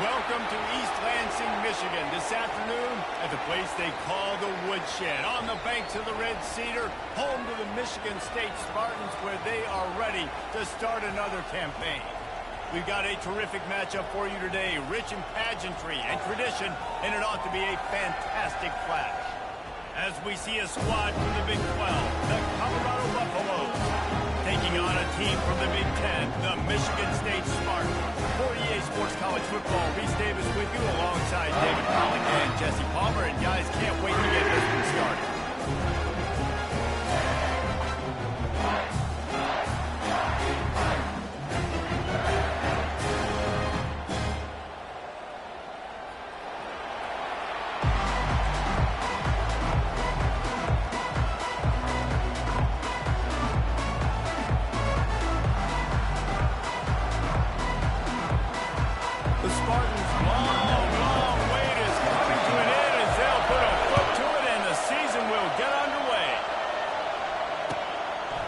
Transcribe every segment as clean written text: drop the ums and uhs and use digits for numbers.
Welcome to East Lansing, Michigan. This afternoon at the place they call the Woodshed, on the banks of the Red Cedar, home to the Michigan State Spartans, where they are ready to start another campaign. We've got a terrific matchup for you today, rich in pageantry and tradition, and it ought to be a fantastic clash. As we see a squad from the Big 12, the Colorado Buffaloes, taking on a team from the Big 10, the Michigan State Spartans. For EA Sports College Football, Reese Davis with you alongside David Pollock and Jesse Palmer. And guys, can't wait to get this one started. The Spartans' long wait is coming to an end as they'll put a foot to it and the season will get underway.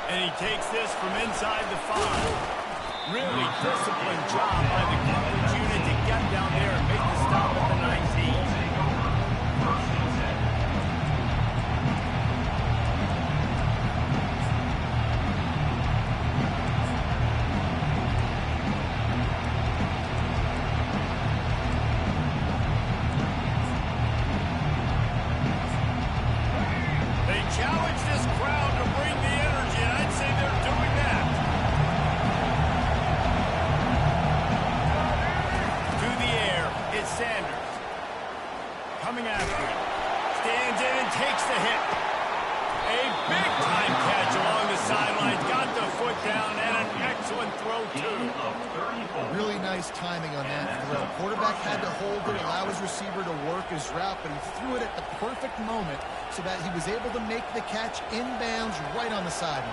And he takes this from inside the 5. Really disciplined job by the coverage unit to get down there and make the stop at the 19. Challenge this crowd to bring the energy, and I'd say they're doing that. To the air, it's Sanders. Coming after him. Stands in and takes the hit. A big-time catch along the sidelines. Got the foot down, and an excellent throw, too. Really nice timing on that throw. Quarterback had to hold it, allow his receiver to work his route, but he threw it at the perfect moment so that he was able to make the catch inbounds right on the sideline.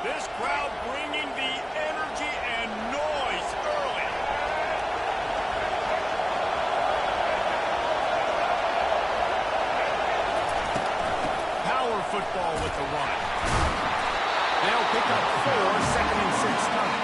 This crowd bringing the energy and noise early. Power football with the run. They'll pick up 4, second and 6 coming.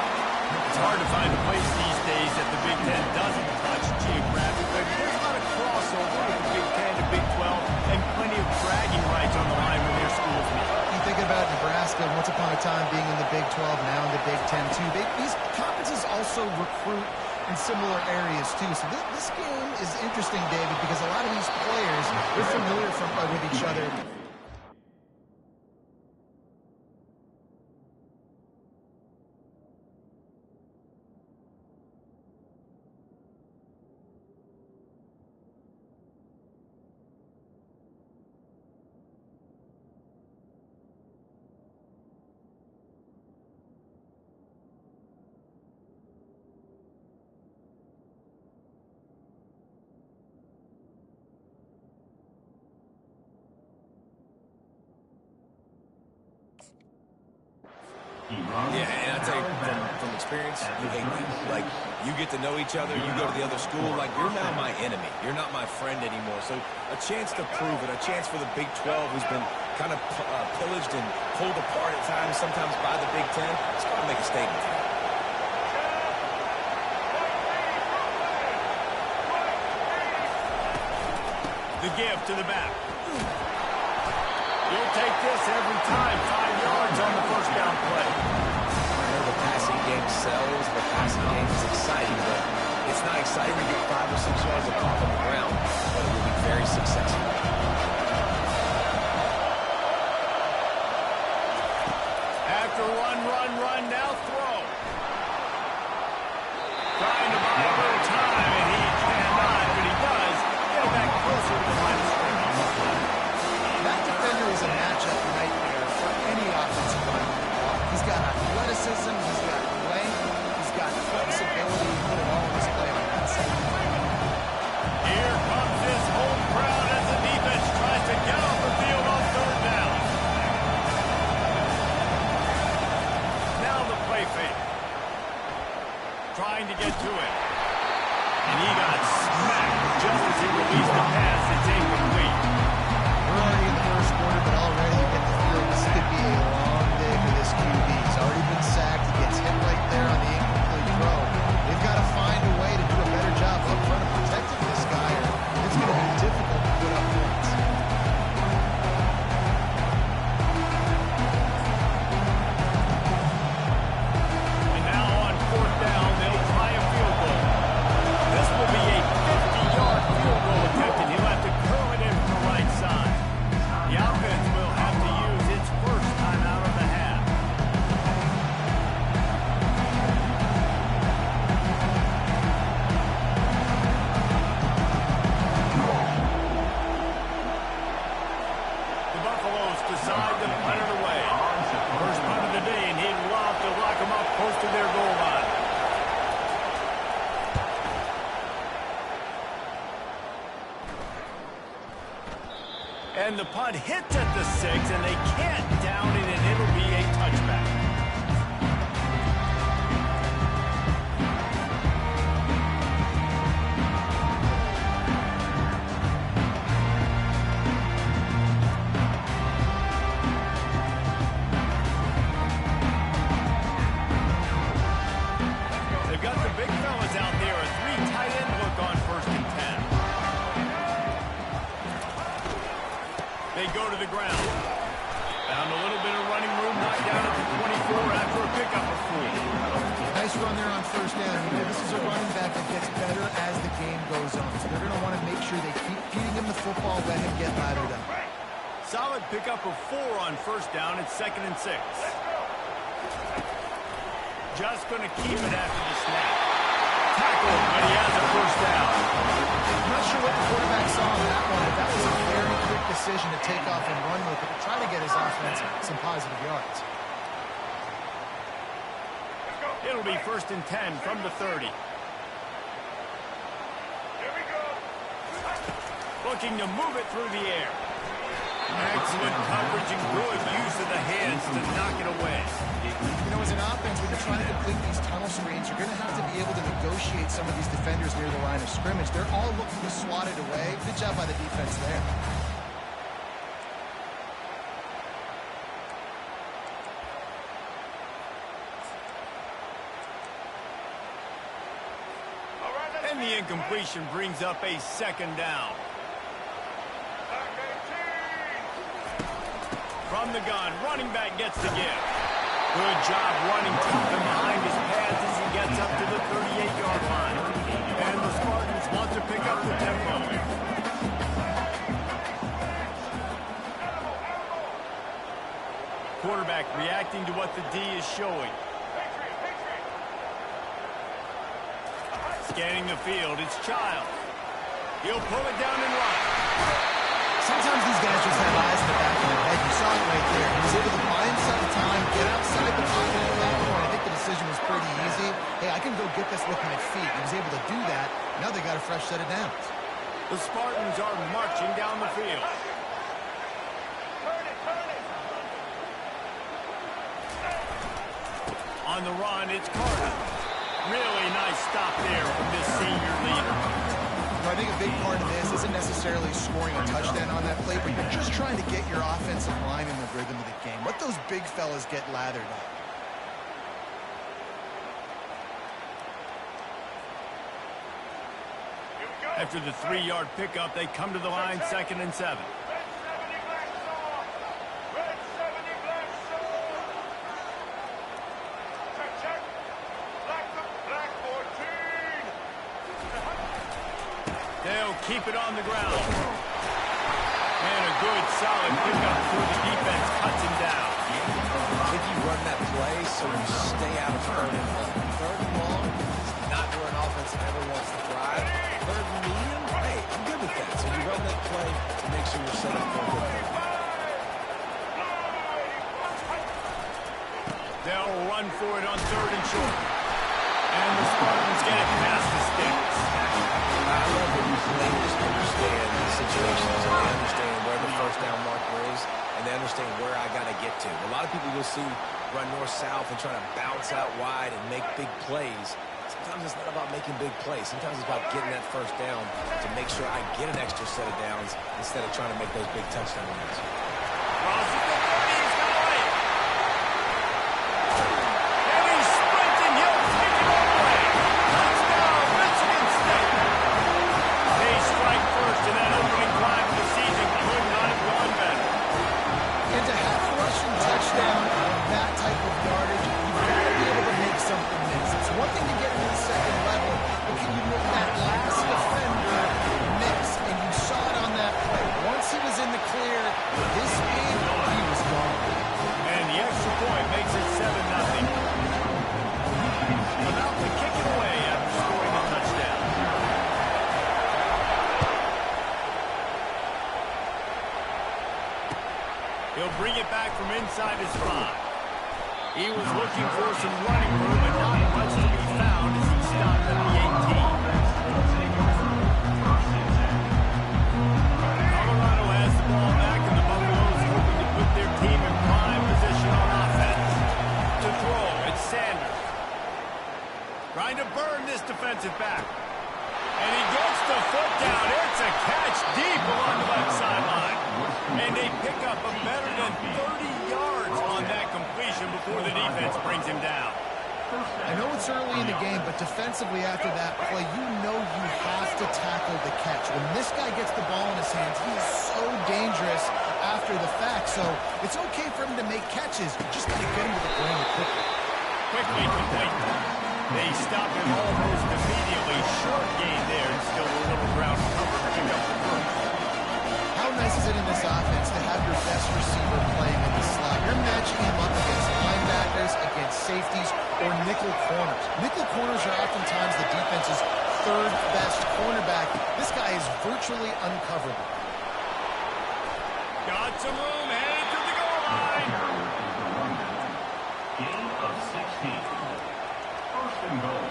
It's hard to find a place these days that the Big Ten doesn't touch geographically. There's a lot of crossover with the Big Ten to Big 12 and plenty of bragging rights on the line when their schools meet. You think about Nebraska, once upon a time being in the Big 12, now in the Big 10 too. These conferences also recruit in similar areas too. So this game is interesting, David, because a lot of these players, they're familiar with each other. Yeah, and I tell you, from experience, you hate me. Like, you get to know each other, you go to the other school, like, you're now my enemy. You're not my friend anymore. So a chance to prove it, a chance for the Big 12, who's been kind of pillaged and pulled apart at times, sometimes by the Big 10, it's got to make a statement. The give to the back. He'll take this every time. 5 yards on the first down play. I know the passing game sells, the passing game is exciting, but it's not exciting to get 5 or 6 yards of pop on the ground, but it will be very successful. After run, now throw. Trying to buy a little time, and he cannot, but he does get back closer to the line of scrimmage. That defender is a matchup nightmare for any offensive lineman. He's got athleticism, he's got length, he's got flexibility. He put it all on display on that side. Here comes this home crowd as the defense tries to get off the field on 3rd down. Now the play fake. Trying to get to it. And he got smacked just as he released the pass. It's incomplete. We're already in the first quarter, but already you get the feeling this could be a long day for this QB. He's already been sacked. He gets hit right there on the incomplete And the punt hits at the 6, and they can't down it, and it'll be a touchback. They've got the big fellas out there, a 3 tight end look on 1st and 10. They go to the ground. Found a little bit of running room, knocked down at the 24 after a pickup of 4. Nice run there on 1st down. You know, this is a running back that gets better as the game goes on. So they're going to want to make sure they keep feeding him the football, let him get laddered up. Solid pickup of 4 on 1st down. It's 2nd and 6. Just going to keep it after the snap. Tackle, but he has a 1st down. I'm not sure what the quarterback saw on that one, but that was a very quick decision to take off and run with it to try to get his offense some positive yards. It'll be 1st and 10 from the 30. Looking to move it through the air. Excellent coverage and good use of the hands to knock it away. You know, as an offense, when you're trying to complete these tunnel screens, you're going to have to be able to negotiate some of these defenders near the line of scrimmage. They're all looking to swat it away. Good job by the defense there. And the incompletion brings up a 2nd down. From the gun, running back gets the give. Good job running tough and behind his pads as he gets up to the 38-yard line. And the Spartans want to pick up the tempo. Quarterback reacting to what the D is showing. Scanning the field, it's Child. He'll pull it down and run. Sometimes these guys just have eyes in the back of their head. You saw it right there. He was able to buy himself time, get outside the pocket at that point. I think the decision was pretty easy. Hey, I can go get this with my feet. He was able to do that. Now they got a fresh set of downs. The Spartans are marching down the field. On the run, it's Carter. Really nice stop there from this senior leader. I think a big part of this isn't necessarily scoring a touchdown on that play, but you're just trying to get your offensive line in the rhythm of the game. Let those big fellas get lathered up. After the 3-yard pickup, they come to the line, 2nd and 7. They'll keep it on the ground. And a good, solid pickup through the defense cuts him down. I think you run that play so you stay out of 3rd and long. 3rd and long is not where an offense ever wants to drive. 3rd and medium, hey, I'm good with that. So you run that play to make sure you're set up for a good play. They'll run for it on 3rd and short. And the Spartans get it past the sticks. I love it. They just understand the situations, and they understand where the 1st down marker is, and they understand where I got to get to. A lot of people you'll see run north-south and try to bounce out wide and make big plays. Sometimes it's not about making big plays. Sometimes it's about getting that 1st down to make sure I get an extra set of downs instead of trying to make those big touchdown runs. Crosses the 30, he's got away. And he's sprinting, he'll take it all the way. Touchdown, Michigan State. They strike first in that opening drive of the season. Could not have gone better. And to have a rushing touchdown on that type of yardage, you've got to be able to make something miss. It's one thing to get into the 2nd level, but can you make that last defender miss? And you saw it on that play. Once he was in the clear, his speed, he was gone. And the extra point makes it 7-0. About to kick it away after scoring a touchdown. He'll bring it back from inside his 5. He was looking for some running room, but not much to be found as he stopped at the 18. Colorado has the ball now. catch deep along the left sideline. And they pick up a better than 30 yards on that completion before the defense brings him down. I know it's early in the game, but defensively after that play, you know you have to tackle the catch. When this guy gets the ball in his hands, he is so dangerous after the fact. So it's okay for him to make catches. You just got to get him to the ground quickly. Quickly complete. They stop him almost immediately. Short gain there, and still a little ground cover to pick up the first. How nice is it in this offense to have your best receiver playing in the slot? You're matching him up against linebackers, against safeties, or nickel corners. Nickel corners are oftentimes the defense's third best cornerback. This guy is virtually uncoverable. Got some room, headed to the goal line. Gain of 16. First and goal.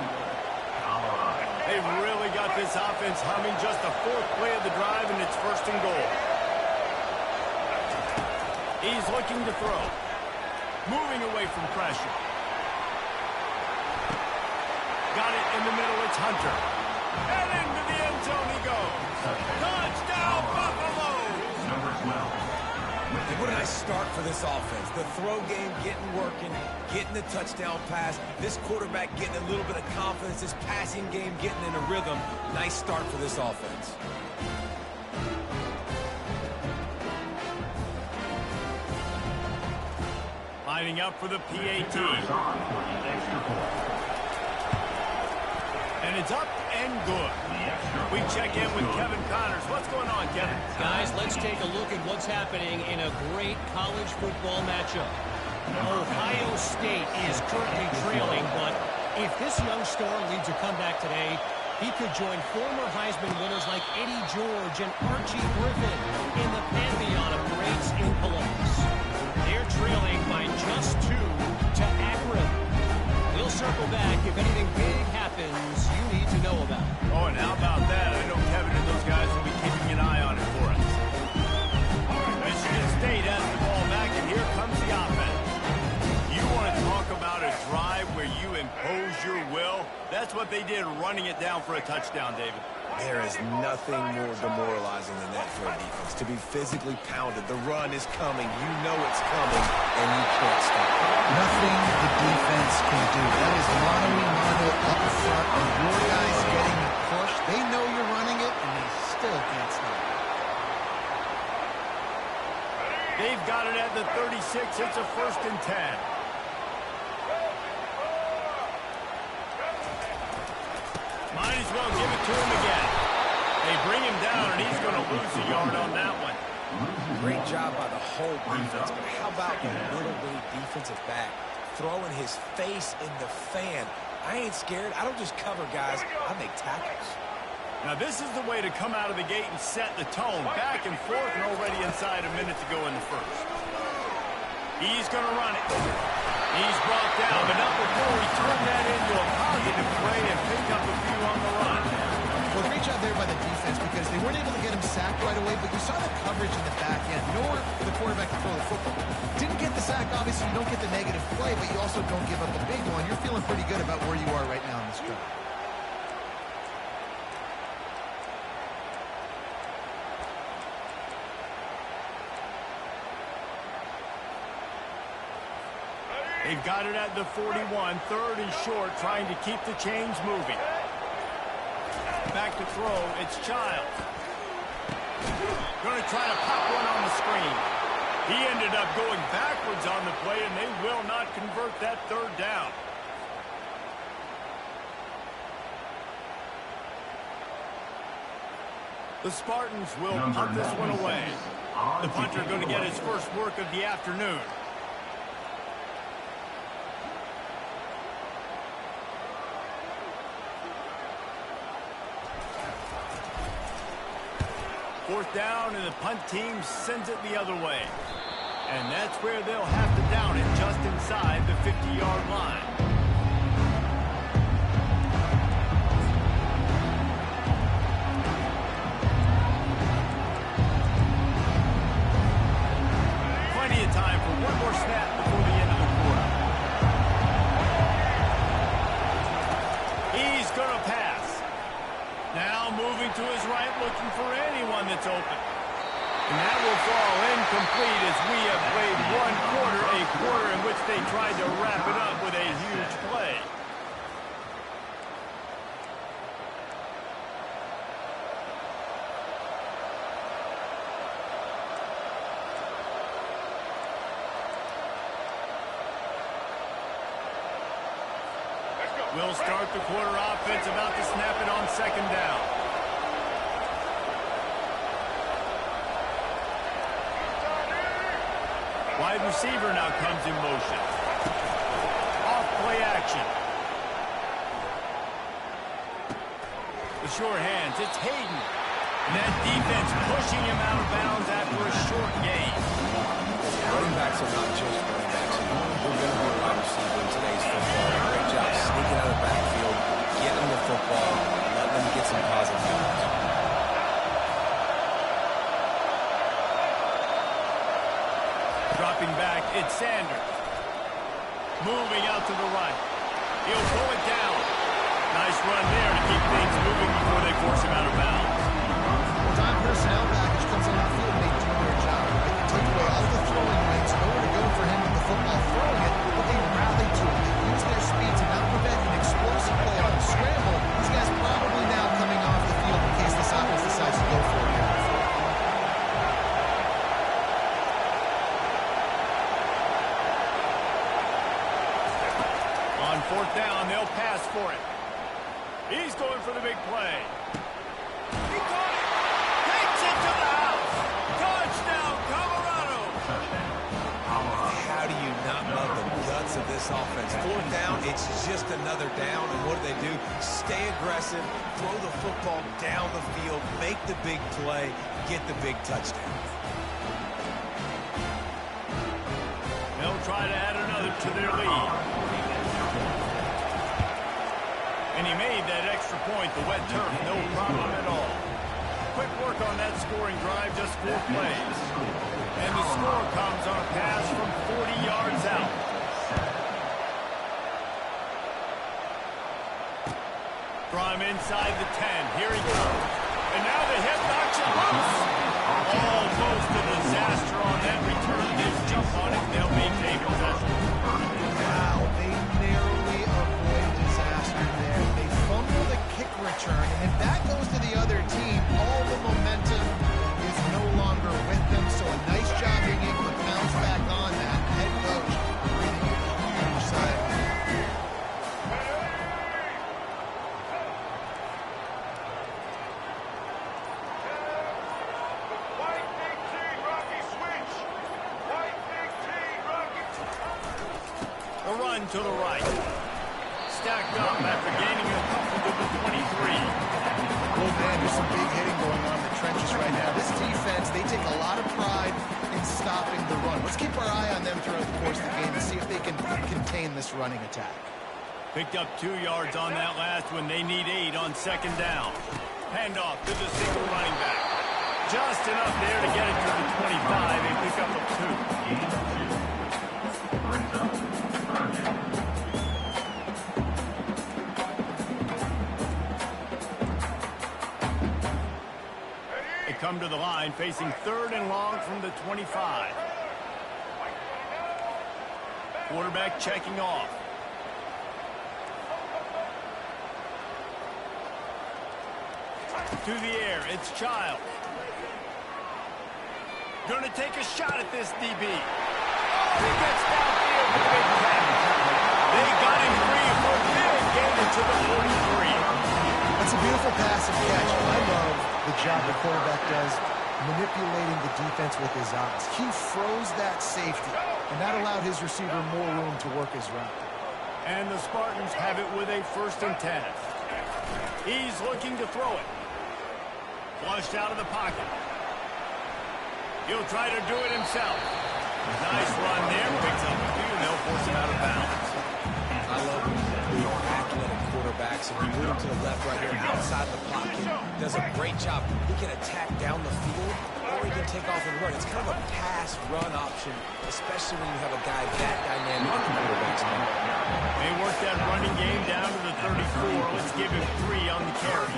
Colorado. They've really got this offense humming. Just the fourth play of the drive, and it's first and goal. He's looking to throw. Moving away from pressure. Got it in the middle. It's Hunter. And into the end zone he goes. Touchdown, Buffalo! Number 12. And what a nice start for this offense. The throw game getting working, getting the touchdown pass. This quarterback getting a little bit of confidence. This passing game getting in a rhythm. Nice start for this offense. Lining up for the PAT. And it's up and good. We check in with Kevin Connors. What's going on, Kevin? Guys, let's take a look at what's happening in a great college football matchup. Ohio State is currently trailing, but if this young star leads a comeback today, he could join former Heisman winners like Eddie George and Archie Griffin in the pantheon of greats in Columbus. They're trailing by just 2 to Akron. We'll circle back if anything big happens you need to know about. Oh, and how about that? I know Kevin and those guys will be keeping an eye on it for us. Michigan State has the ball back, and here comes the offense. You want to talk about a drive where you impose your will? That's what they did, running it down for a touchdown, David. There is nothing more demoralizing than that for a defense. To be physically pounded. The run is coming. You know it's coming, and you can't stop it. Nothing the defense can do. That is mano-a-mano up front, and your guys getting the push. They know you're running it, and they still can't stop it. They've got it at the 36. It's a 1st and 10. Might as well give it to him again. They bring him down, and he's going to lose a yard on that one. Great job by the whole defense, but how about the little bitty defensive back throwing his face in the fan? I ain't scared. I don't just cover guys. I make tackles. Now, this is the way to come out of the gate and set the tone. Back and forth, and already inside a minute to go in the first. He's going to run it. He's brought down, but not before he turned that into a positive play and picked up a few on the run. Well, great job there by the defense because they weren't able to get him sacked right away, but you saw the coverage in the back end. Nowhere for the quarterback to throw the football. Didn't get the sack, obviously you don't get the negative play, but you also don't give up the big one. You're feeling pretty good about where you are right now in this drive. They've got it at the 41, 3rd and short, trying to keep the chains moving. Back to throw, it's Childs. Going to try to pop one on the screen. He ended up going backwards on the play, and they will not convert that 3rd down. The Spartans will punt this one away. The punter going to get his first work of the afternoon. Fourth down, and the punt team sends it the other way. And that's where they'll have to down it, just inside the 50-yard line. Plenty of time for one more snap before the end of the quarter. He's going to pass. Now moving to to his right, looking for anyone that's open. And that will fall incomplete as we have played one quarter, a quarter in which they tried to wrap it up with a huge play. We'll start the quarter offense, about to snap it on second down. Wide receiver now comes in motion. Off play action. The short hands, it's Hayden. And that defense pushing him out of bounds after a short gain. Running backs are not just running backs. We're going to be a wide receiver in today's football. Great job sneaking out of the backfield, getting the football, and letting them get some positive yards. Dropping back, it's Sanders. Moving out to the right. He'll pull it down. Nice run there to keep things moving before they force him out of bounds. Well, time personnel package comes on the field and they do their job. They can take away all the throwing lanes, nowhere to go for him with the football throwing it, but they rally to it. They use their speed to not prevent an explosive play on the scramble. These guys probably now coming off the field in case this offense decides to go for it. On fourth down, they'll pass for it. He's going for the big play. He caught it. Takes it to the house. Touchdown, Colorado. How do you not love the guts of this offense? Fourth down, it's just another down, and what do? Stay aggressive, throw the football down the field, make the big play, get the big touchdown. They'll try to add another to their lead. And he made that extra point, the wet turf, no problem at all. Quick work on that scoring drive, just 4 plays. And the score comes on a pass from 40 yards out. From inside the 10, here he comes. And now the hit knocks him loose. Almost a disaster on that return. They jump on it, they'll maintain possession. Wow, they narrowly avoid disaster there. They fumble the kick return, and if that goes to the other team, all the momentum is no longer with them. So a nice job being able to bounce back on that. Head coach breathing a huge sigh of relief. A run to the right. Stacked up after gaining a couple to the 23. Oh, man, there's some big hitting going on in the trenches right now. This defense, they take a lot of pride in stopping the run. Let's keep our eye on them throughout the course of the game and see if they can contain this running attack. Picked up 2 yards on that last one. They need 8 on second down. Handoff to the single running back. Just enough there to get it to the 25. They pick up a 2. They come to the line facing 3rd and long from the 25. Quarterback checking off. To the air, it's Child. Going to take a shot at this DB. Oh, he gets downfield with a big catch. They got him free for a big gain to the 43. That's a beautiful pass and catch. I love the job the quarterback does manipulating the defense with his eyes. He froze that safety, and that allowed his receiver more room to work his route. And the Spartans have it with a 1st and 10. He's looking to throw it. Flushed out of the pocket. He'll try to do it himself. Nice run there. Picks up a few, and they'll force him out of bounds. I love athletic quarterbacks, and you move him to the left right here outside the pocket. Does a great job. He can attack down the field, or he can take off and run. It's kind of a pass-run option, especially when you have a guy that dynamic at the quarterback's spot. They work that running game down to the 34. Let's give him 3 on the carry.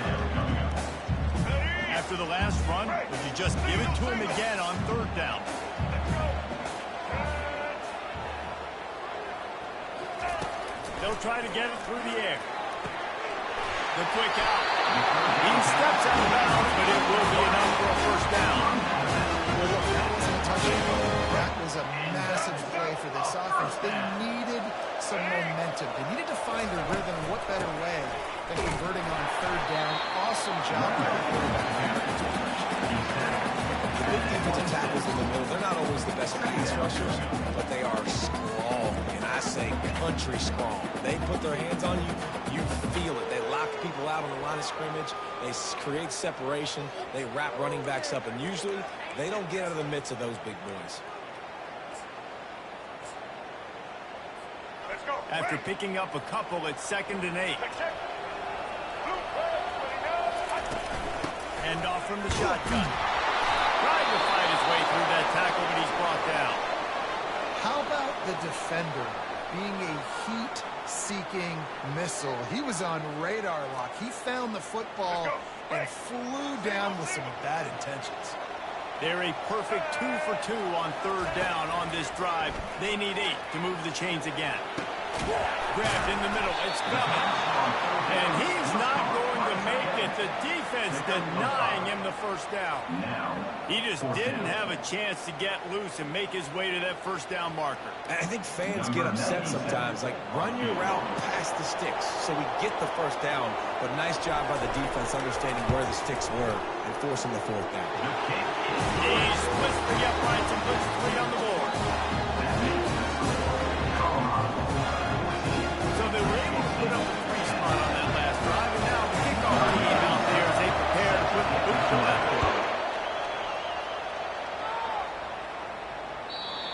after the last run, would you just give it to him again on third down? They'll try to get it through the air. The quick out. He steps out of bounds, but it will be enough for a first down. Well, look, that wasn't a touchdown. That was a massive play for this offense. They needed some momentum. They needed to find a rhythm. What better way than converting on third down? Awesome job by the quarterback. The big defensive tackles in the middle, they're not always the best pass rushers, but they are strong, and I say country strong. They put their hands on you, you feel it. They lock people out on the line of scrimmage. They create separation. They wrap running backs up, and usually they don't get out of the midst of those big boys. After picking up a couple at 2nd and 8. Hand off from the shotgun. Trying to fight his way through that tackle, but he's brought down. How about the defender being a heat-seeking missile? He was on radar lock. He found the football and flew down with some bad intentions. They're a perfect 2 for 2 on third down on this drive. They need 8 to move the chains again. Grabbed in the middle. It's coming. And he's not going to make it. The defense denying him the first down. He just didn't have a chance to get loose and make his way to that first down marker. I think fans get upset sometimes. Like, run your route past the sticks so we get the first down. But nice job by the defense understanding where the sticks were and forcing the fourth down. He splits the uprights and puts 3 on the board. So they were able to put up a 3 spot on that last drive, and now the kickoff team out there as they prepare to put the boot to left.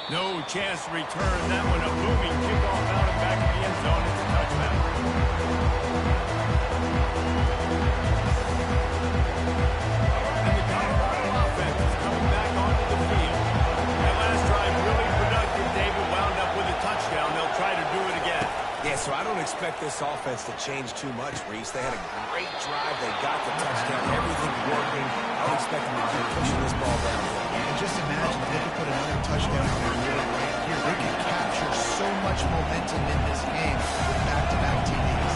No chance to return that one. A booming kickoff out and back in the end zone. It's a touchdown. And the Colorado offense is coming back onto the field. That last drive really productive. David wound up with a touchdown. They'll try to do it again. Yeah, so I don't expect this offense to change too much, Reese. They had a great drive. They got the touchdown. Everything's working. I don't expect them to keep pushing this ball down. And just imagine if they could put another touchdown on the board right here. They could capture so much momentum in this game with back-to-back TDs.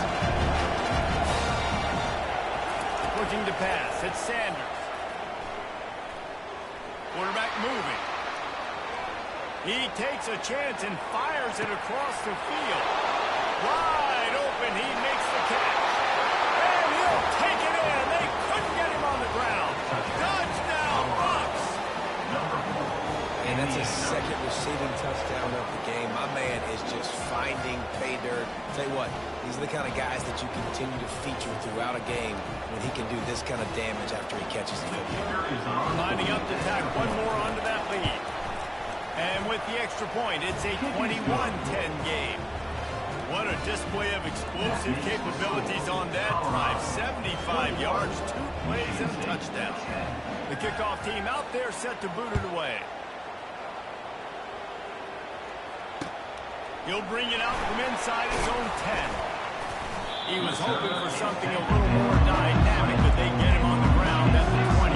Looking to pass. It's Sanders. Quarterback moving. He takes a chance and fires it across the field. Wide open. He makes the catch. And he'll take it in. They couldn't get him on the ground. Touchdown, Bucks. And that's his second receiving touchdown of the game. My man is just finding pay dirt. Tell you what, these are the kind of guys that you continue to feature throughout a game when he can do this kind of damage after he catches the football. Lining up to tack one more onto that lead. And with the extra point, it's a 21-10 game. What a display of explosive capabilities on that drive. 75 yards, 2 plays, and a touchdown. The kickoff team out there set to boot it away. He'll bring it out from inside his own 10. He was hoping for something a little more dynamic, but they get him on the ground at the 20.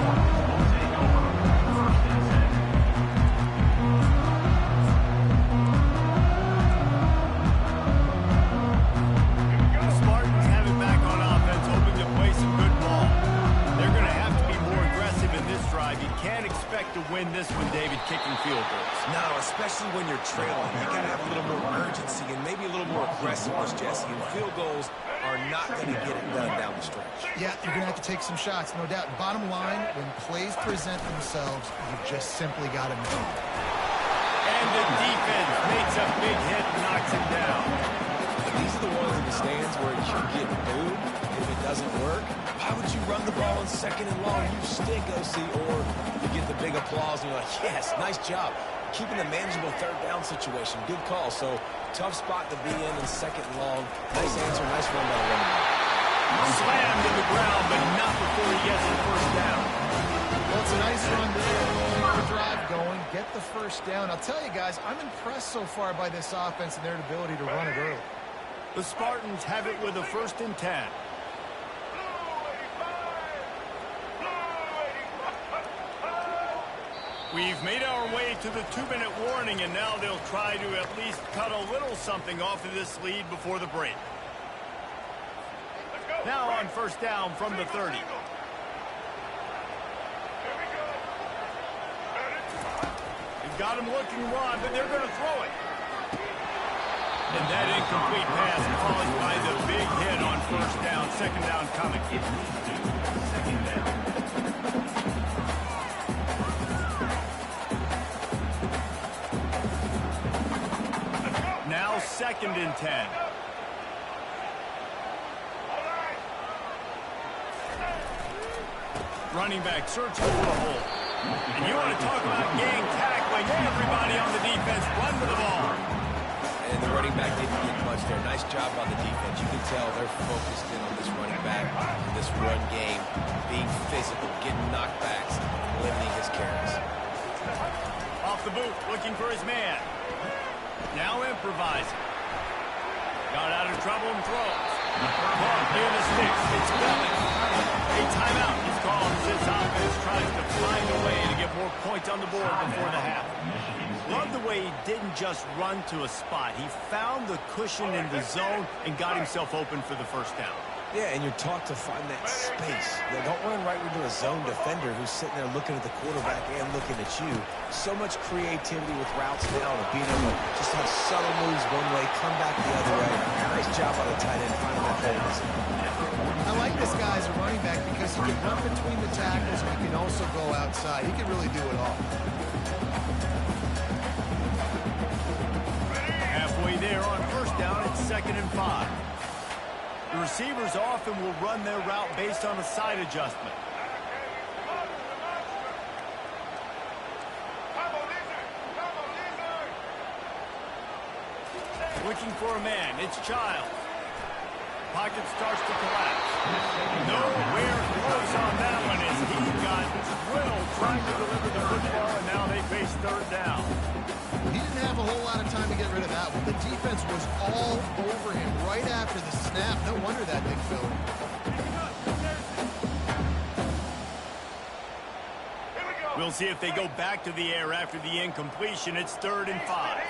The Spartans have it back on offense, hoping to play some good ball. They're going to have to be more aggressive in this drive. You can't expect to win this one, David, kicking field goals. No, especially when you're trailing. You got to have a little more urgency and maybe a little more aggressiveness, Jesse. And field goals are not going to get it done down the stretch. Yeah, you're going to have to take some shots, no doubt. Bottom line, when plays present themselves, you just simply got to know. And the defense makes a big hit and knocks him down. These are the ones in the stands where you get booed if it doesn't work. Why would you run the ball on 2nd and long? You stink, OC. Or you get the big applause and you're like, yes, nice job. Keeping a manageable third down situation. Good call. So, tough spot to be in 2nd and long. Nice answer. Nice run by the running back. Slammed to the ground, but not before he gets the first down. Well, it's a nice run there. Keep the drive going. Get the first down. I'll tell you guys, I'm impressed so far by this offense and their ability to run it early. The Spartans have it with a 1st and 10. We've made our way to the 2-minute warning, and now they'll try to at least cut a little something off of this lead before the break. Now on first down from the 30. They've got him looking wide, but they're going to throw it. And that incomplete pass caused by the big hit on first down. Second down coming. Now second and 10. Running back searching for a hole. And you want to talk about gang tackling. Everybody on the defense run with the ball. And the running back didn't get much there. Nice job on the defense. You can tell they're focused in on this running back, this run game, being physical, getting knockbacks, limiting his carries. Off the boot, looking for his man. Now improvising. Got out of trouble and throws. Ball near the sticks. It's coming. A timeout is called as this offense tries to find a way to get more points on the board before the half. Love the way he didn't just run to a spot. He found the cushion in the zone and got himself open for the first down. Yeah, and you're taught to find that space. You don't run right into a zone defender who's sitting there looking at the quarterback and looking at you. So much creativity with routes now and being able to just have subtle moves one way, come back the other way. Nice job on the tight end finding that hole. I like this guy as a running back because he can run between the tackles and he can also go outside. He can really do it all. Halfway there on first down, it's 2nd and 5. The receivers often will run their route based on a side adjustment. Looking for a man, it's Child. Pocket starts to collapse. Nowhere close on that one as he got drilled trying to deliver the football, and now they face third down. He didn't have a whole lot of time to get rid of that one. The defense was all over him right after the snap. No wonder that big Phil. We'll see if they go back to the air after the incompletion. It's 3rd and 5.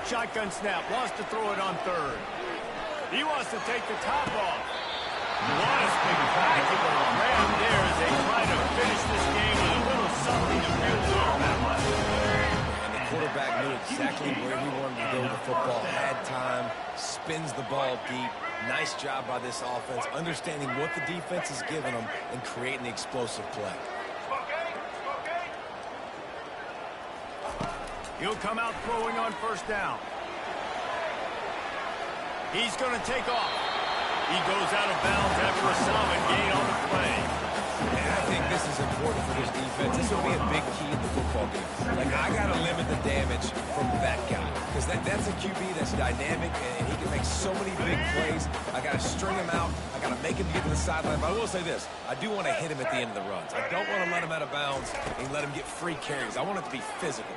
Shotgun snap, wants to throw it on 3rd. He wants to take the top off. What a spectacular grab there as they try to finish this game with a little something to feel good about. And the quarterback knew exactly where he wanted to go with the football, had time, spins the ball deep. Nice job by this offense, understanding what the defense is giving them and creating the explosive play. He'll come out throwing on first down. He's going to take off. He goes out of bounds after a solid gain on the play. And I think this is important for this defense. This will be a big key in the football game. Like, I got to limit the damage from that guy. Because that's a QB that's dynamic, and he can make so many big plays. I got to string him out. I got to make him get to the sideline. But I will say this. I do want to hit him at the end of the runs. I don't want to let him out of bounds and let him get free carries. I want it to be physical.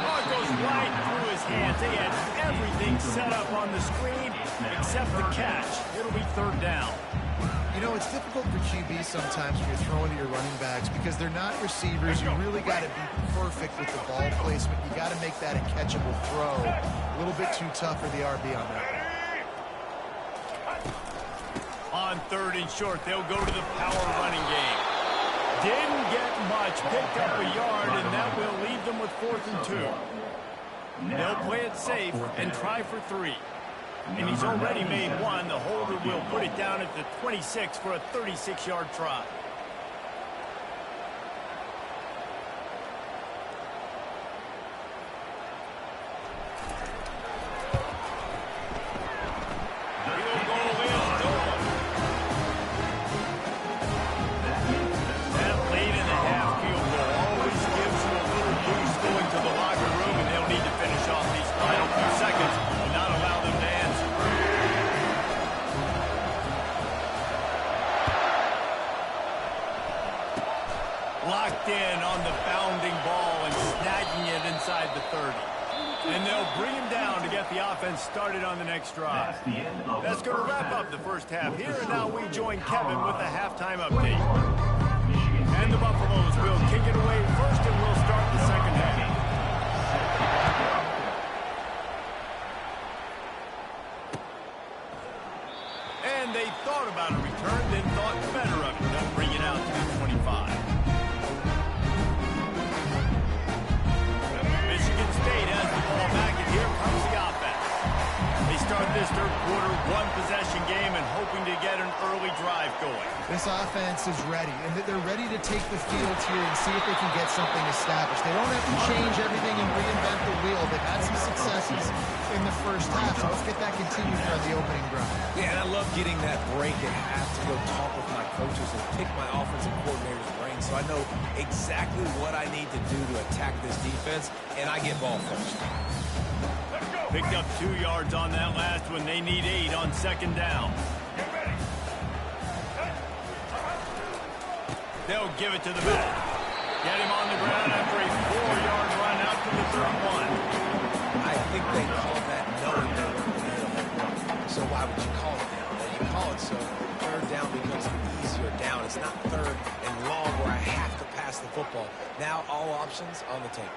Ball goes right through his hands. They had everything set up on the screen except the catch. It'll be 3rd down. You know, it's difficult for QBs sometimes when you're throwing to your running backs because they're not receivers. You really got to be perfect with the ball placement. You got to make that a catchable throw. A little bit too tough for the RB on that. On 3rd and short, they'll go to the power running game. Didn't get much, picked up a yard, and that will leave them with 4th and 2. They'll play it safe and try for 3. And he's already made 1. The holder will put it down at the 26 for a 36-yard try. inside the 30. And they'll bring him down to get the offense started on the next drive. That's going to wrap up the first half here, and now we join Kevin with the halftime update. And the Buffaloes will kick it away first, and we'll start the second half. And they thought about a return, then thought better of it. They'll bring it out to the 25. Michigan State has the ball back, and here comes the offense. They start this third quarter one-possession game and hoping to get an early drive going. This offense is ready, and they're ready to take the field here and see if they can get something established. They don't have to change everything and reinvent the wheel. They've had some successes in the first half, so let's get that continued on the opening drive. Yeah, and I love getting that break at half to go talk with my coaches and pick my offensive coordinator's brain so I know exactly what I need to do to attack this defense, and I get ball first. Picked up 2 yards on that last one. They need 8 on second down. They'll give it to the back. Get him on the ground after a 4-yard run out to the 31. I think they call that knowing they were going to hit a home run. So why would you call it that? You call it so third down becomes an easier down. It's not third and long where I have to pass the football. Now all options on the table.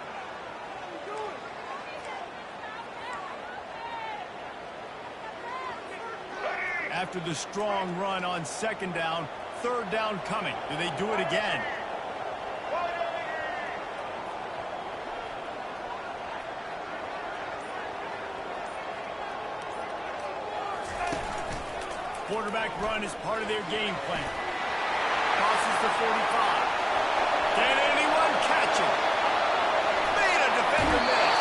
After the strong run on second down, third down coming. Do they do it again? Quarterback run is part of their game plan. Crosses the 45. Can anyone catch it? Made a defender miss.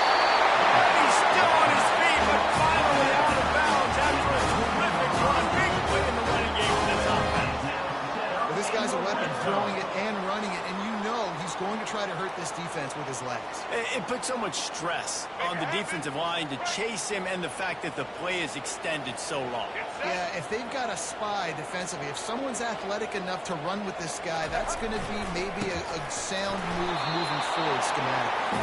He's still on his feet, but finally out of bounds after a terrific run. Big play in the running game for this offense. Well, this guy's a weapon, throwing it and running it, and you know he's going to try to hurt this defense with his legs. It puts so much stress on the defensive line to chase him and the fact that the play is extended so long. Yeah, if they've got a spy defensively, if someone's athletic enough to run with this guy, that's going to be maybe a sound move moving forward schematically.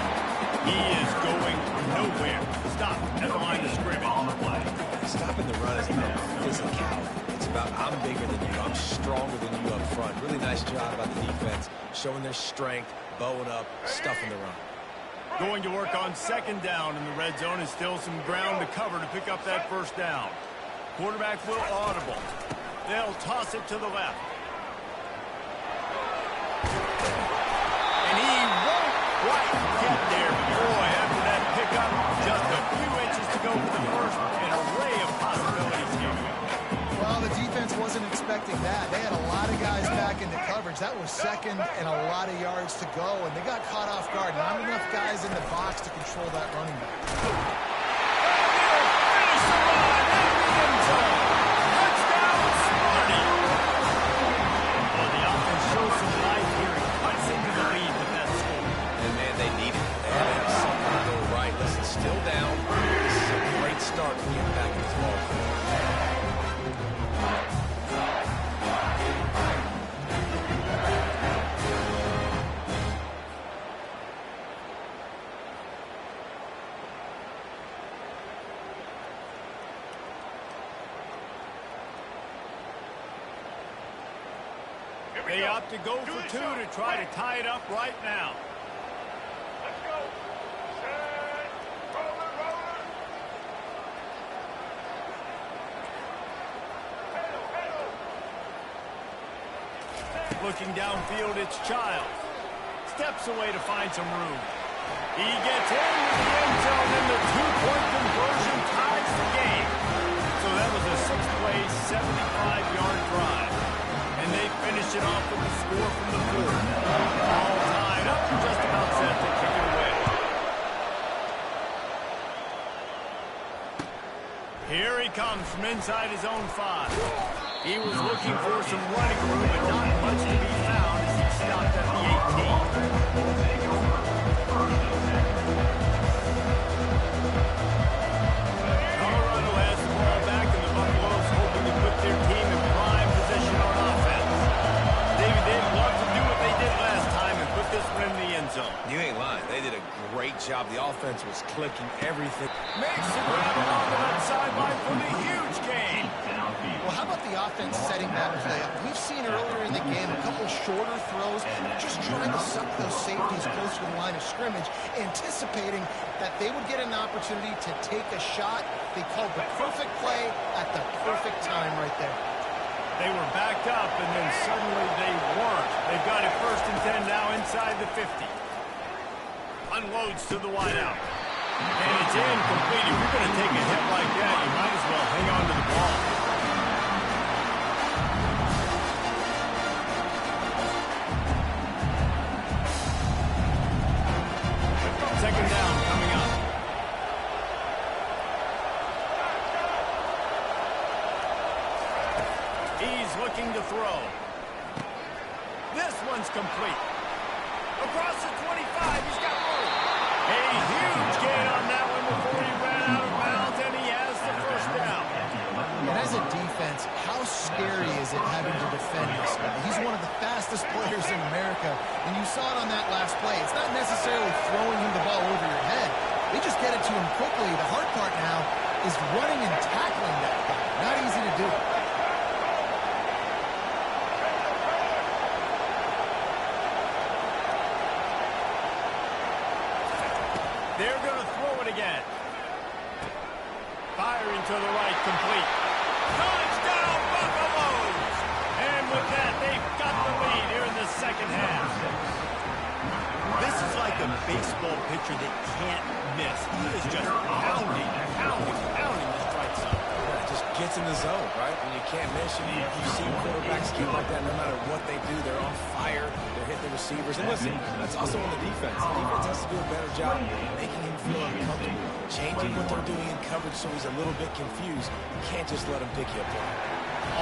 He is going nowhere. Stop at the line of scrimmage. On the play. Stopping the run is about physicality. It's about I'm bigger than you, I'm stronger than you up front. Really nice job by the defense, showing their strength, bowing up, stuffing the run. Going to work on second down in the red zone, and still some ground to cover to pick up that first down. Quarterback will audible. They'll toss it to the left. And he won't quite get there. Boy, after that pickup, just a few inches to go for the first. An array of possibilities here. Well, the defense wasn't expecting that. They had a lot of guys back into coverage. That was second and a lot of yards to go, and they got caught off guard. Not enough guys in the box to control that running back. Still down. This is a great start to get back in this ball. They opt to go for 2 to try to tie it up right now. Looking downfield, it's Childs. Steps away to find some room. He gets in with the end zone, and the 2-point conversion ties the game. So that was a 6-play, 75-yard drive. And they finish it off with the score from the 4th. All tied up and just about set to kick it away. Here he comes from inside his own 5. He was looking for some running room, but not much to be found as he stopped at the 18. Colorado has the ball back, and the Buffaloes hoping to put their team in prime position on offense. David, they'd love to do what they did last time and put this one in the end zone. You ain't lying. They did a great job. The offense was clicking everything. Makes the grab along the left sideline for the huge gain. Well, how about the offense setting that play up? We've seen earlier in the game a couple shorter throws, just trying to suck those safeties close to the line of scrimmage, anticipating that they would get an opportunity to take a shot. They called the perfect play at the perfect time right there. They were backed up, and then suddenly they weren't. They've got it 1st and 10 now inside the 50. Unloads to the wideout. And it's incomplete. If you're going to take a hit like that, you might as well hang on to the ball. Second down coming up. He's looking to throw. This one's complete. Across the 25, he's got room. A huge gain on that one before he ran out of bounds, and he has the 1st down. And as a defense, how scary is it having to defend this guy? He's one of the fastest players in America, and you saw it on that last play. It's not necessarily throwing him the ball over your head. They just get it to him quickly. The hard part now is running and tackling that guy. Not easy to do. They're going to throw it again. Firing to the right, complete. Touchdown, Buffaloes! And with that, they've got the lead here in the second half. This is like a baseball pitcher that can't miss. He is just pounding the strike zone. Yeah, it just gets in the zone, right? When you can't miss, you've seen quarterbacks get like that no matter what they do. They're on fire. They're hitting the receivers. And listen, that's also on the defense. The defense has to do a better job making him feel uncomfortable, changing what they're doing in coverage so he's a little bit confused. You can't just let him pick you apart.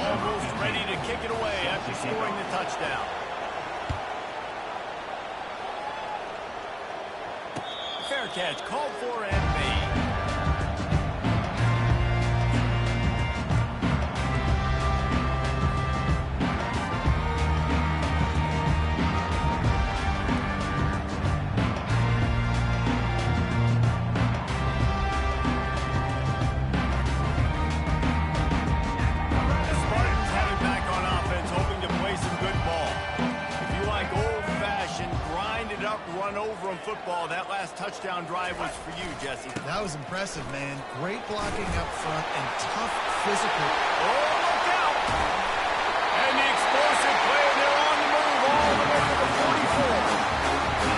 Almost ready to kick it away after scoring the touchdown. Fair catch, called for and made. Over on football. That last touchdown drive was for you, Jesse. That was impressive, man. Great blocking up front and tough physical. Oh, look out! And the explosive play, they're on the move all the way to the 44.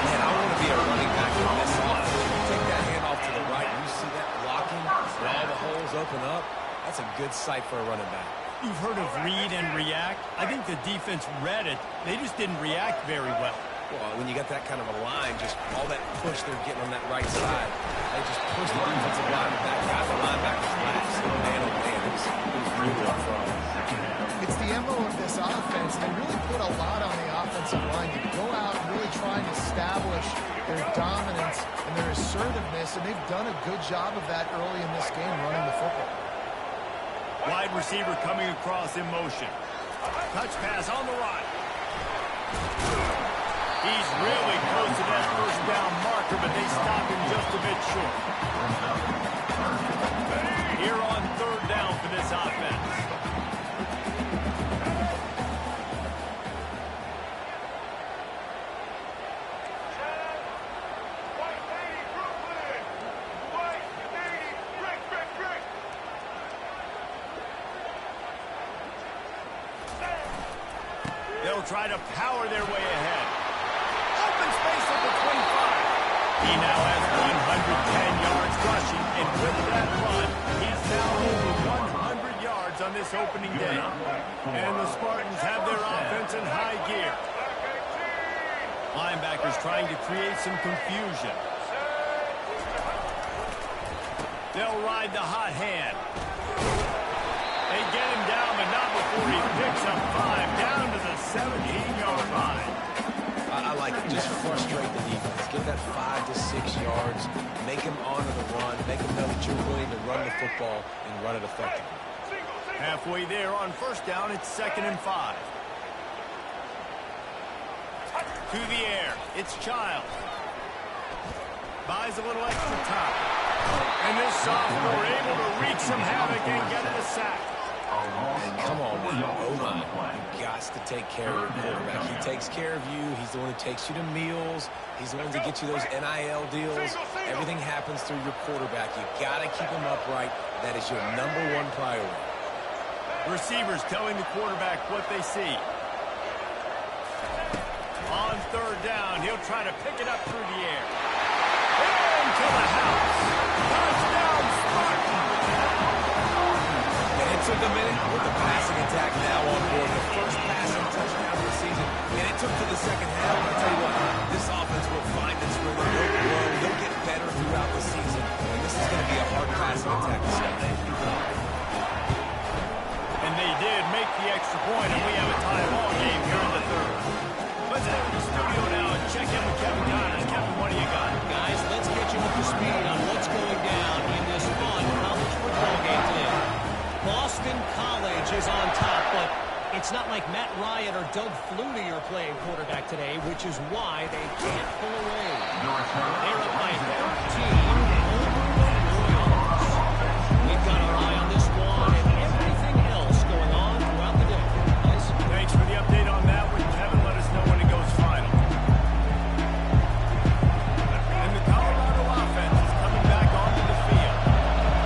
Man, I want to be a running back in this offense. You take that hand off to the right, and you see that blocking, and all the holes open up. That's a good sight for a running back. You've heard of read and react. I think the defense read it. They just didn't react very well. Well, when you got that kind of a line, just all that push they're getting on that right side, they just push the defensive line back. Got the linebacker's last. Man, oh man, it was really up front. It's the MO of this offense. They really put a lot on the offensive line. They go out and really try and establish their dominance and their assertiveness, and they've done a good job of that early in this game running the football. Wide receiver coming across in motion. Touch pass on the right. He's really close to that 1st down marker, but they stop him just a bit short. Here on 3rd down for this offense. They'll try to power their way ahead. Open space at the 25. He now has 110 yards rushing, and with that run, he's now over 100 yards on this opening day. And the Spartans have their offense in high gear. Linebackers trying to create some confusion. They'll ride the hot hand. They get him down, but not before he picks up 5, down to the 17-yard line. I like it. Just frustrate the defense. Get that 5 to 6 yards. Make them honor the run. Make them know that you're willing to run the football and run it effectively. Halfway there on 1st down, it's 2nd and 5. To the air, it's Child. Buys a little extra time. And this sophomore able to wreak some havoc and get it a sack. Come on now, O-line. You got to take care of your quarterback. He takes care of you. He's the one who takes you to meals. He's the one to get you those NIL deals. Everything happens through your quarterback. You got to keep him upright. That is your #1 priority. Receivers telling the quarterback what they see. On third down, he'll try to pick it up through the air. Into the house. Touchdown, Spartans! And it took a minute with the passing attack now on board. The first passing touchdown of the season. And it took to the second half. I'll tell you what, this offense will find its rhythm. They'll grow. They'll get better throughout the season. And this is going to be a hard passing attack to stop. And they did make the extra point, and we have a tie ball game here in the third. Let's head to the studio now and check in with Kevin Connors. Kevin, what do you got? Guys, let's get you up to speed on what's going down in this fun college football game today. Boston College is on top, but it's not like Matt Ryan or Doug Flutie are playing quarterback today, which is why they can't pull away. They're up by 13 over the Royals. We've got our eye on this one and everything else going on throughout the day. Guys, thanks for the update on that one, Kevin. Let us know when it goes final. And the Colorado offense is coming back onto the field.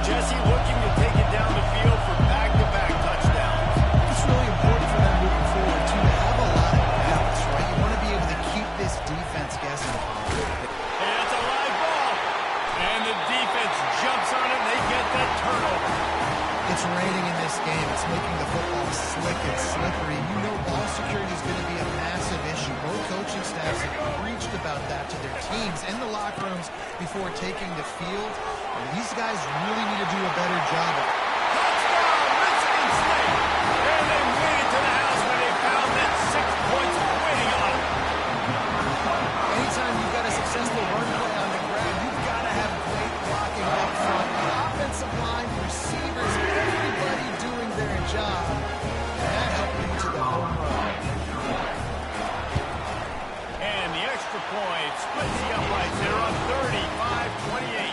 Jesse looking to take it down the field for back-to-back touchdowns. It's really important for them moving forward, too, to have a lot of balance, right? You want to be able to keep this defense guessing. And it's a live ball. And the defense jumps on it, and they get that turnover. It's raining in this game. It's making the football slick and slippery. You know ball security is going to be a massive issue. Both coaching staffs have preached about that to their teams and the locker rooms before taking the field. And these guys really need to do a better job of Touchdown, Michigan State. And they made it to the house when they found that 6 points waiting on them. anytime you've got a successful run play on the ground, you've got to have great blocking up front. The offensive line, receivers, everybody doing their job. And that helped lead to the home run. And the extra point splits the uprights. They're up 35-28.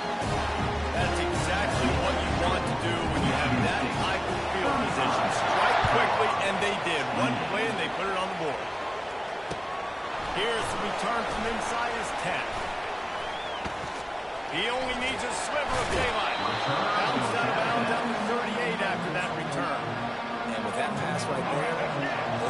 That's exactly what you want to do when you have that type of field position. Strike quickly, and they did. One play, and they put it on the board. Here's the return from inside his 10. He only needs a sliver of daylight. Bounced out of bounds up to 38 after that return. And with that pass right there,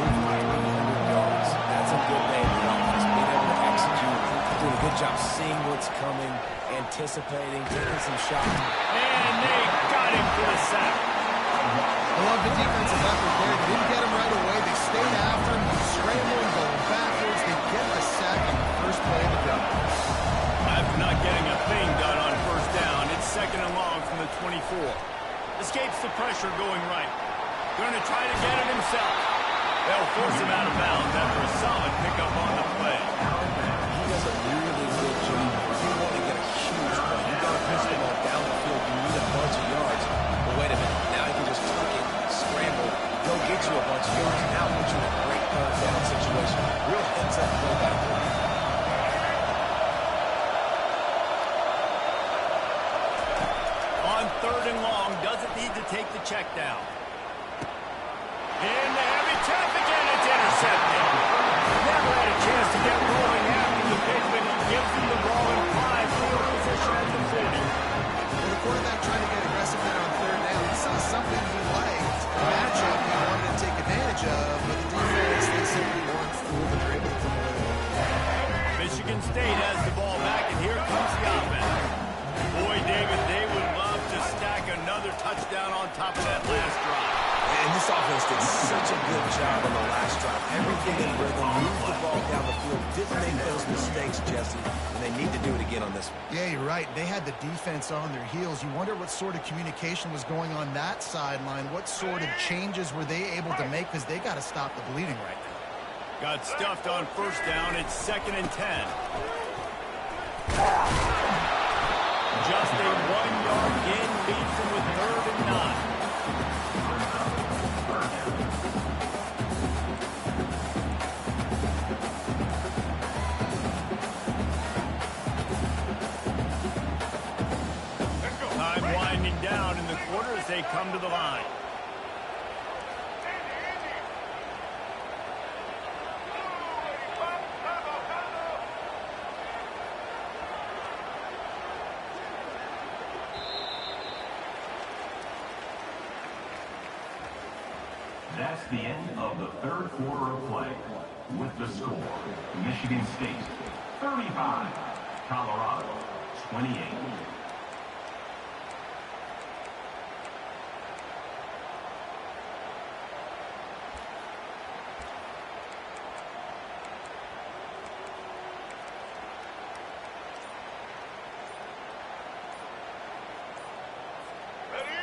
over 300 yards. That's a good day for the offense. Being able to execute, doing a good job seeing what's coming, anticipating, taking some shots. And they got him for the sack. I love the defensive effort there. They didn't get him right away. They stayed after him. He scrambled, going backwards. They get the sack on the first play of the drive. After not getting a thing done on first down, it's second and long from the 24. Escapes the pressure going right. Going to try to get it himself. They'll force him out of bounds after a solid pickup on the play. He does a really good job. If you want to get a huge play, you got to push the ball down the field. You need a bunch of yards. But wait a minute. Now you can just tuck it, scramble, go get you a bunch of yards. Now put you in a great third down situation. Real heads-up play by the On third and long, doesn't need to take the check down. In the heavy traffic, and it's intercepted. Never had a chance to get rolling after the pitch, but he gives him the ball in prime field position at the 40. Well, the quarterback trying to get aggressive there on third down. He saw something he liked, a matchup he wanted to take advantage of, but the defense, they simply weren't fooled and were able to come away with it. Michigan State has the ball back, and here comes the offense. Boy, David, they would love to stack another touchdown on top of that last drive. And this offense did such a good job on the last drive. Everything in rhythm, moved the ball down the field, didn't make those mistakes, Jesse, and they need to do it again on this one. Yeah, you're right. They had the defense on their heels. You wonder what sort of communication was going on that sideline. What sort of changes were they able to make, because they got to stop the bleeding right now. Got stuffed on first down. It's second and 10. Just a 1-yard gain leaves them with third and 9. down in the quarter as they come to the line. That's the end of the third quarter of play. With the score, Michigan State 35, Colorado 28.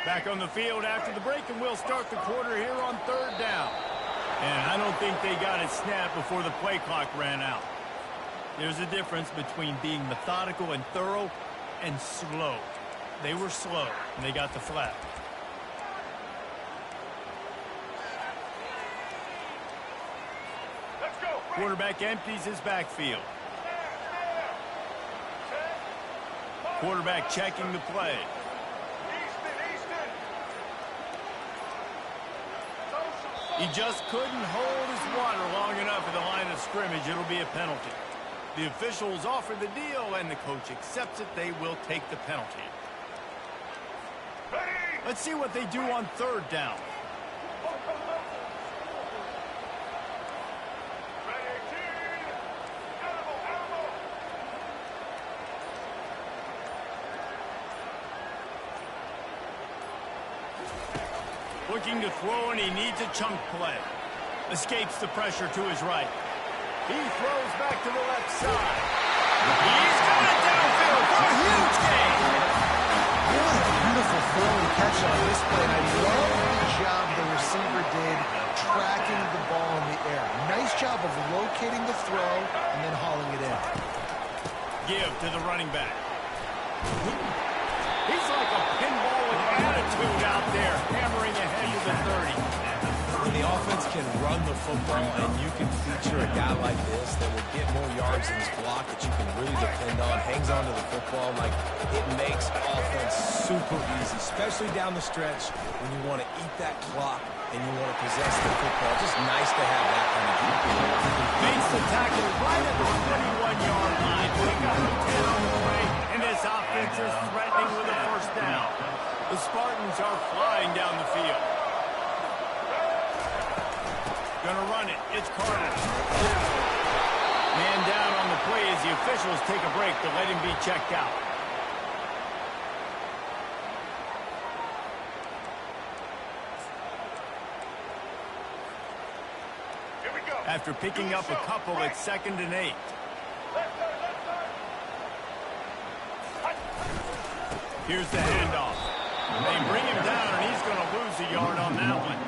Back on the field after the break, and we'll start the quarter here on third down. And I don't think they got it snapped before the play clock ran out. There's a difference between being methodical and thorough and slow. They were slow, and they got the flag. Quarterback empties his backfield. Quarterback checking the play. He just couldn't hold his water long enough at the line of scrimmage. It'll be a penalty. The officials offer the deal, and the coach accepts it. They will take the penalty. Let's see what they do on third down. Looking to throw, and he needs a chunk play. Escapes the pressure to his right. He throws back to the left side. He's got it downfield for a huge gain. What a beautiful throw and catch on this play. And I love the job the receiver did tracking the ball in the air. Nice job of locating the throw and then hauling it in. Give to the running back. He's like a pinball with attitude out there, hammering ahead to the 30. When the offense can run the football and you can feature a guy like this that will get more yards in his block that you can really depend on, hangs on to the football, like it makes offense super easy, especially down the stretch when you want to eat that clock and you want to possess the football. Just nice to have that kind of group. Makes the tackle right at the 21-yard line. They got the 10 on the way, and this offense is threatening with a first down. The Spartans are flying down the field. Gonna run it. It's Carter. Man down on the play as the officials take a break to let him be checked out. Here we go. After picking up a couple, it's 2nd and 8. Here's the handoff. They bring him down, and he's going to lose a yard on that one.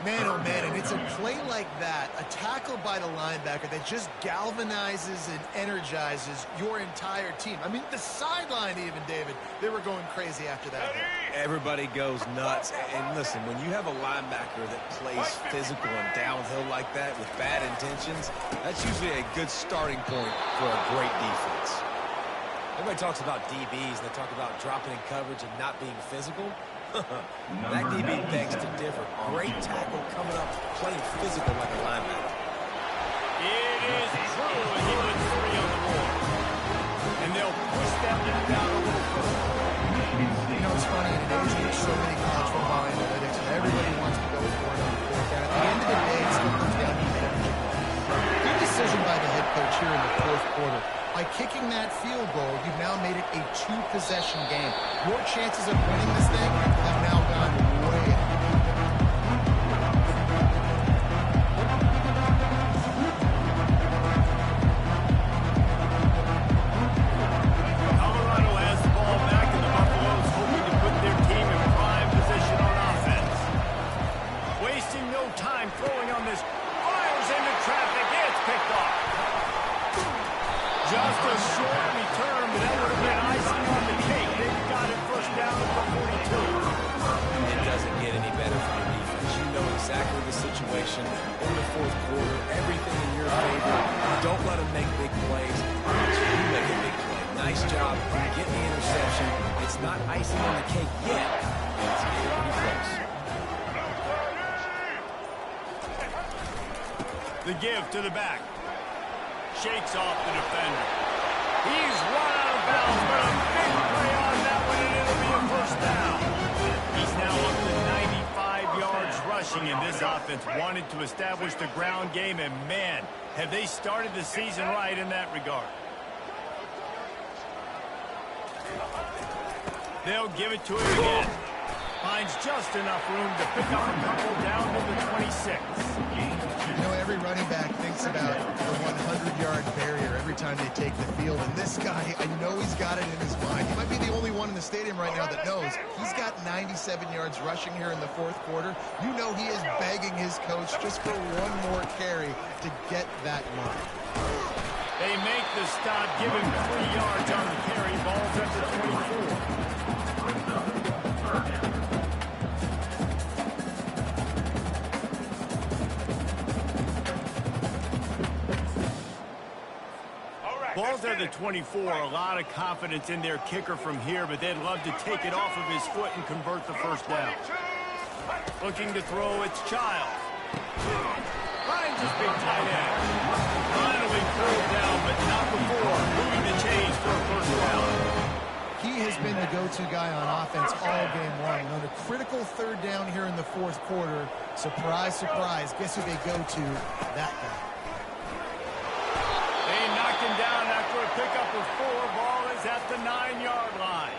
Man, oh man, and it's a play like that, a tackle by the linebacker that just galvanizes and energizes your entire team. I mean, the sideline even, David, they were going crazy after that. Everybody goes nuts. And listen, when you have a linebacker that plays physical and downhill like that with bad intentions, that's usually a good starting point for a great defense. Everybody talks about DBs, and they talk about dropping in coverage and not being physical. That DB begs to differ. Great tackle coming up, playing physical like a linebacker. It is true, and he wins 3 on the board. And they'll push that one down a little further. You know, it's funny, in an age where so many college football analytics, and everybody wants to go for it on the fourth down. At the end of the day, it still comes down to energy. Good decision by the head coach here in the fourth quarter. By kicking that field goal, you've now made it a 2-possession game. Your chances of winning this thing have now gone way up. Colorado has the ball back, and the Buffaloes hoping to put their team in prime position on offense. Wasting no time throwing on this. Fires into traffic. It's picked off. Just a short return, but that would have been icing on the cake. They've got it first down at the 42. not icing on the cake yet. It's getting pretty close. The give to the back. Shakes off the defender. He's run out of bounds, but a big play on that one, and it'll be a first down. He's now up to 95 yards rushing, and this offense wanted to establish the ground game, and man, have they started the season right in that regard. They'll give it to him again. Finds just enough room to pick up a couple down to the 26. You know, every running back thinks about the 100-yard barrier every time they take the field. And this guy, I know he's got it in his mind. He might be the only one in the stadium right now that knows. He's got 97 yards rushing here in the fourth quarter. You know he is begging his coach just for one more carry to get that mark. They make the stop, give him 3 yards on the carry. Ball's at the 24. Ball's at the 24. A lot of confidence in their kicker from here, but they'd love to take it off of his foot and convert the first down. Looking to throw, it's Child. Finds his big tight end. Finally pulled down, but not before moving the chains for a first down. He has been the go-to guy on offense all game long. And on a critical third down here in the fourth quarter, surprise, surprise, guess who they go to? That guy. They knocked him down after a pickup of 4. Ball is at the 9-yard line.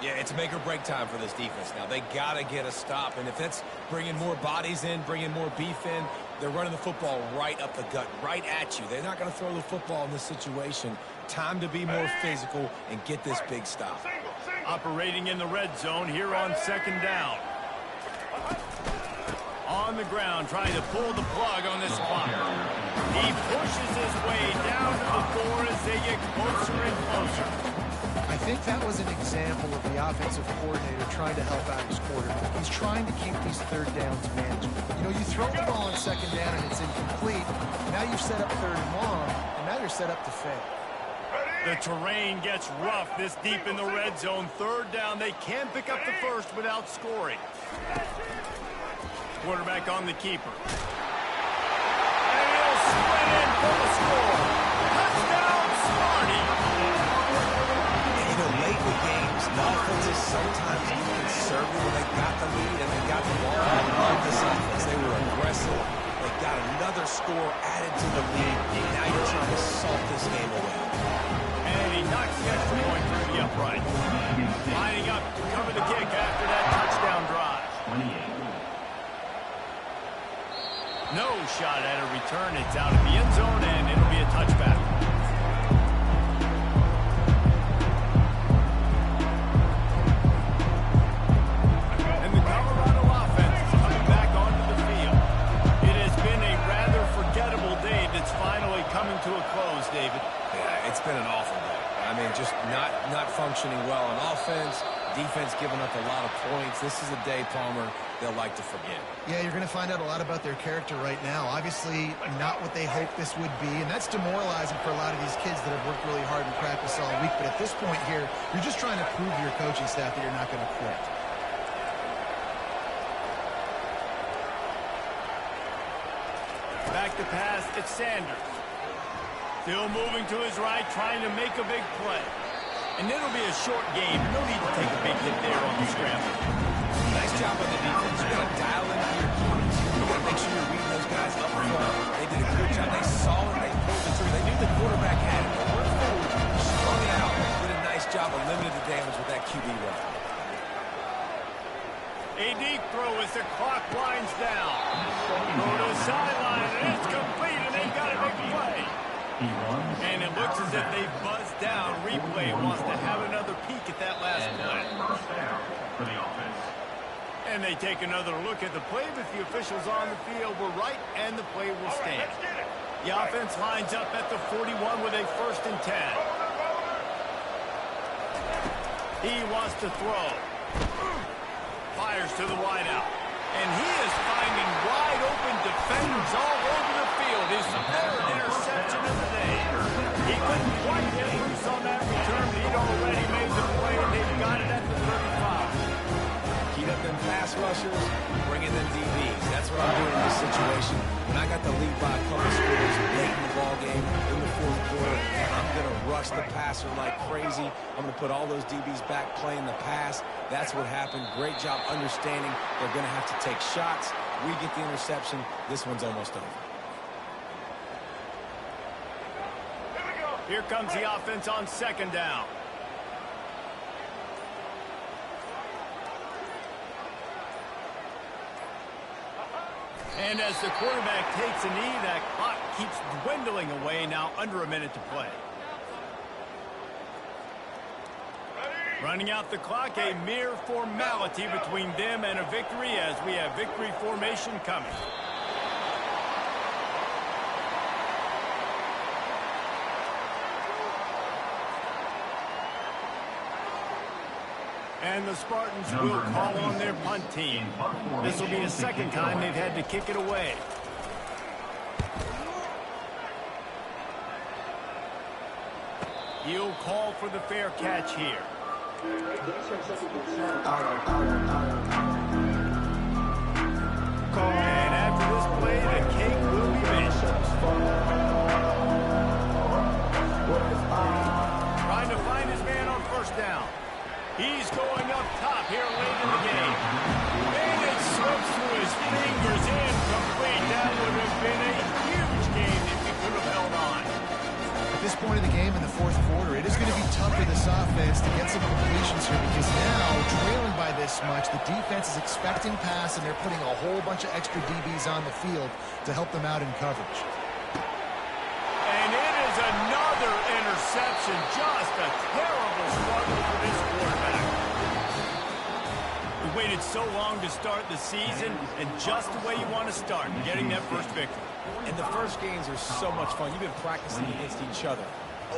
Yeah, it's make or break time for this defense now. They got to get a stop, and if that's bringing more bodies in, bringing more beef in, they're running the football right up the gut, right at you. They're not going to throw the football in this situation. Time to be more physical and get this big stop. Operating in the red zone here on second down. On the ground, trying to pull the plug on this clock. He pushes his way down to the 4 as they get closer and closer. I think that was an example of the offensive coordinator trying to help out his quarterback. He's trying to keep these third downs manageable. You know, you throw the ball on second down and it's incomplete. Now you've set up third and long, and now you're set up to fail. The terrain gets rough this deep in the red zone. Third down, they can pick up the first without scoring. Quarterback on the keeper. And he'll sprint in for the score. Touchdown, Smarty. You know, late in the games, the offense is sometimes conservative when they got the lead and they got the ball. I love this offense. They were aggressive. They got another score added to the lead. Now you're trying to salt this game away. And he knocks the extra point through the upright. Lining up to cover the kick after that touchdown drive. 28. No shot at a return. It's out of the end zone, and it'll be a touchback. And the Colorado offense is coming back onto the field. It has been a rather forgettable day that's finally coming to a close, David. Yeah, it's been an awful day. I mean, just not functioning well on offense. Defense giving up a lot of points. This is a day, Palmer, they'll like to forget. Yeah, you're going to find out a lot about their character right now. Obviously, not what they hoped this would be, and that's demoralizing for a lot of these kids that have worked really hard in practice all week. But at this point here, you're just trying to prove to your coaching staff that you're not going to quit. Back to pass, it's Sanders. Still moving to his right, trying to make a big play. And it'll be a short game. No need to take a big hit there on the scramble. Nice job on the defense. You got to dial into your keys. You got to make sure you're reading those guys up front. They did a good job. They saw it. They pulled the trigger. They knew the quarterback had it. They went forward, strung it out, did a nice job of limiting the damage with that QB run. A deep throw as the clock winds down. Go to the sideline, and it's complete, and they've got a big play. And it looks as if they buzzed down. Replay wants to have another peek at that last play. First down for the offense. And they take another look at the play, but the officials on the field were right, and the play will stand. The offense lines up at the 41 with a 1st and 10. He wants to throw. Fires to the wideout. And he is finding wide open defenders all over the field. His 3rd interception of the day. He couldn't quite get loose on that return, but he'd already made the play, and they've got it at the lead by a couple scores late in the ball game in the fourth quarter. I'm going to rush the passer like crazy. I'm going to put all those DBs back playing the pass. That's what happened. Great job understanding they're going to have to take shots. We get the interception. This one's almost over. Here comes the offense on second down. And as the quarterback takes a knee, that clock keeps dwindling away. Now under a minute to play. Running out the clock, a mere formality between them and a victory as we have victory formation coming. And the Spartans will call on their punt team. This will be the second time they've had to kick it away. He'll call for the fair catch here. And after this play, the cake will be missed. Trying to find his man on first down. He's going up top here late in the game. And it slips through his fingers, incomplete. That would have been a huge game if he could have held on. At this point in the game, in the fourth quarter, it is going to be tough for this offense to get some completions here because now, trailing by this much, the defense is expecting pass and they're putting a whole bunch of extra DBs on the field to help them out in coverage. And it is another interception. Just a terrible struggle for this quarterback. We waited so long to start the season, and just the way you want to start, getting that first victory. And the first games are so much fun. You've been practicing against each other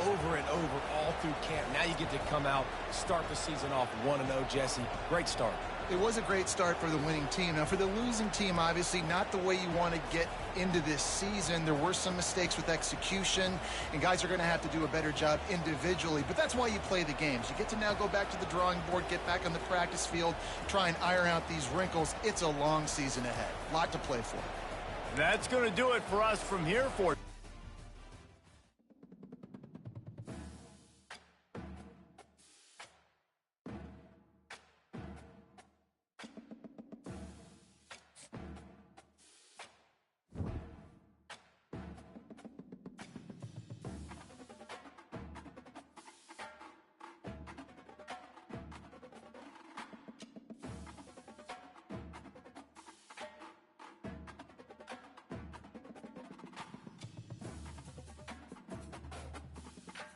over and over all through camp. Now you get to come out, start the season off 1-0, Jesse. Great start. It was a great start for the winning team. Now, for the losing team, obviously not the way you want to get into this season. There were some mistakes with execution, and guys are going to have to do a better job individually. But that's why you play the games. You get to now go back to the drawing board, get back on the practice field, try and iron out these wrinkles. It's a long season ahead. A lot to play for. That's going to do it for us from here for